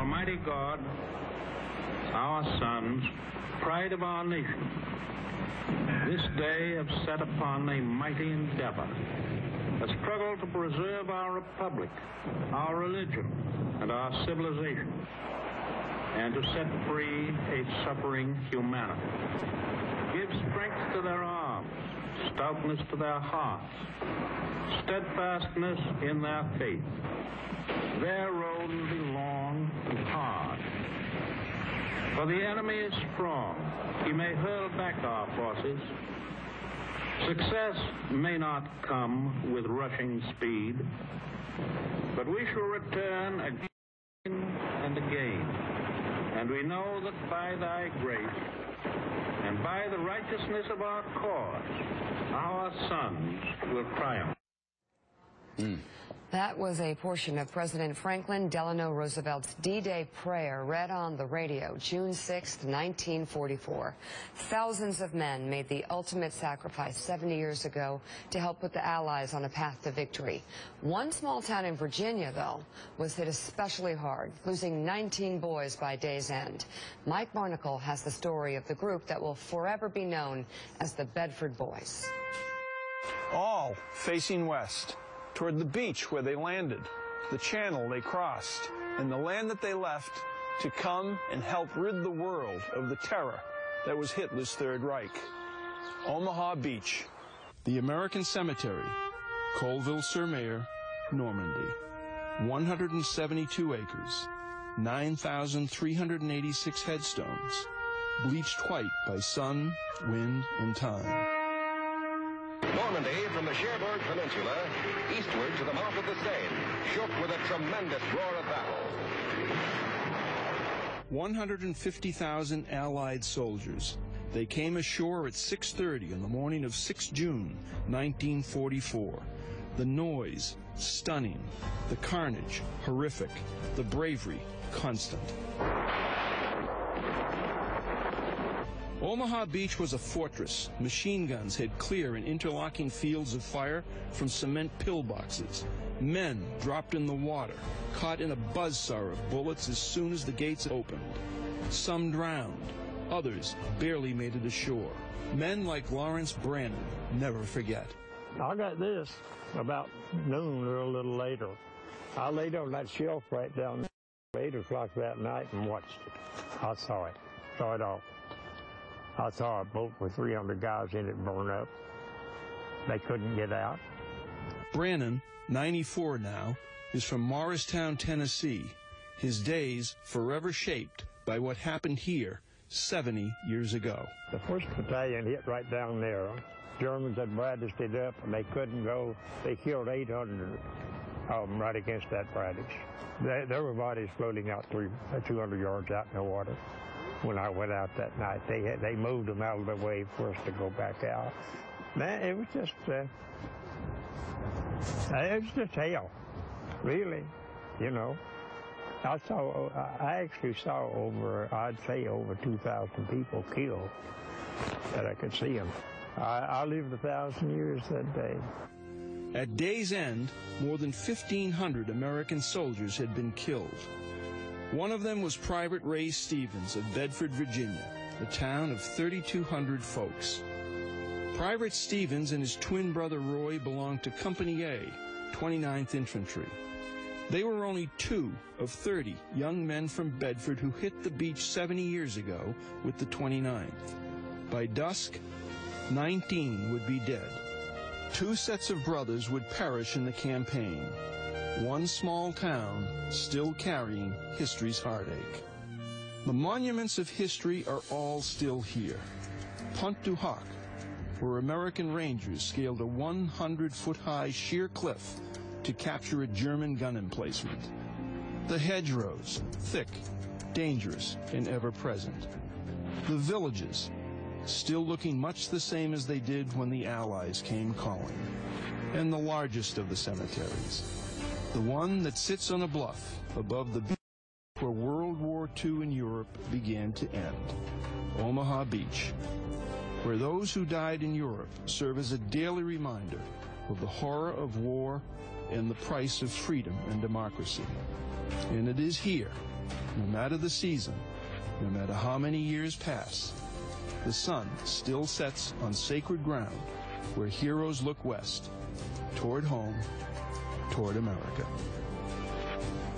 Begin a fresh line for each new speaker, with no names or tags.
Almighty God, our sons, pride of our nation, this day have set upon a mighty endeavor, a struggle to preserve our republic, our religion, and our civilization, and to set free a suffering humanity. Give strength to their arms, stoutness to their hearts, steadfastness in their faith. Their road will be long and hard. For the enemy is strong. He may hurl back our forces. Success may not come with rushing speed, but we shall return again and again. And we know that by thy grace and by the righteousness of our cause, our sons will triumph.
That was a portion of President Franklin Delano Roosevelt's D-Day prayer read on the radio June 6, 1944. Thousands of men made the ultimate sacrifice 70 years ago to help put the Allies on a path to victory. One small town in Virginia, though, was hit especially hard, losing 19 boys by day's end. Mike Barnicle has the story of the group that will forever be known as the Bedford Boys.
All facing west, toward the beach where they landed, the channel they crossed, and the land that they left to come and help rid the world of the terror that was Hitler's Third Reich. Omaha Beach, the American Cemetery, Colville-sur-Mer, Normandy. 172 acres, 9,386 headstones, bleached white by sun, wind, and time.
Normandy, from the Cherbourg Peninsula, eastward to the mouth of the Seine, shook with a tremendous roar of battle.
150,000 Allied soldiers. They came ashore at 6:30 on the morning of 6 June, 1944. The noise, stunning. The carnage, horrific. The bravery, constant. Omaha Beach was a fortress. Machine guns hid clear in interlocking fields of fire from cement pillboxes. Men dropped in the water, caught in a buzzsaw of bullets as soon as the gates opened. Some drowned. Others barely made it ashore. Men like Lawrence Brannon never forget.
I got this about noon or a little later. I laid on that shelf right down there at 8 o'clock that night and watched it. I saw it all. I saw a boat with 300 guys in it burn up. They couldn't get out.
Brannon, 94 now, is from Morristown, Tennessee. His days forever shaped by what happened here 70 years ago.
The 1st Battalion hit right down there. Germans had bradished it up, and they couldn't go. They killed 800 of them right against that bradish. There were bodies floating out 200 yards out in the water. When I went out that night, they moved them out of the way for us to go back out. Man, it was just hell, really, you know. I actually saw I'd say over 2,000 people killed that I could see them. I lived 1,000 years that day.
At day's end, more than 1,500 American soldiers had been killed. One of them was Private Ray Stevens of Bedford, Virginia, a town of 3,200 folks. Private Stevens and his twin brother Roy belonged to Company A, 29th Infantry. They were only 2 of 30 young men from Bedford who hit the beach 70 years ago with the 29th. By dusk, 19 would be dead. 2 sets of brothers would perish in the campaign. One small town still carrying history's heartache. The monuments of history are all still here. Pont du Hoc, where American Rangers scaled a 100-foot-high sheer cliff to capture a German gun emplacement. The hedgerows, thick, dangerous, and ever-present. The villages, still looking much the same as they did when the Allies came calling. And the largest of the cemeteries, the one that sits on a bluff above the beach where World War II in Europe began to end, Omaha Beach, where those who died in Europe serve as a daily reminder of the horror of war and the price of freedom and democracy. And it is here, No matter the season, no matter how many years pass, the sun still sets on sacred ground where heroes look west, toward home, toward America.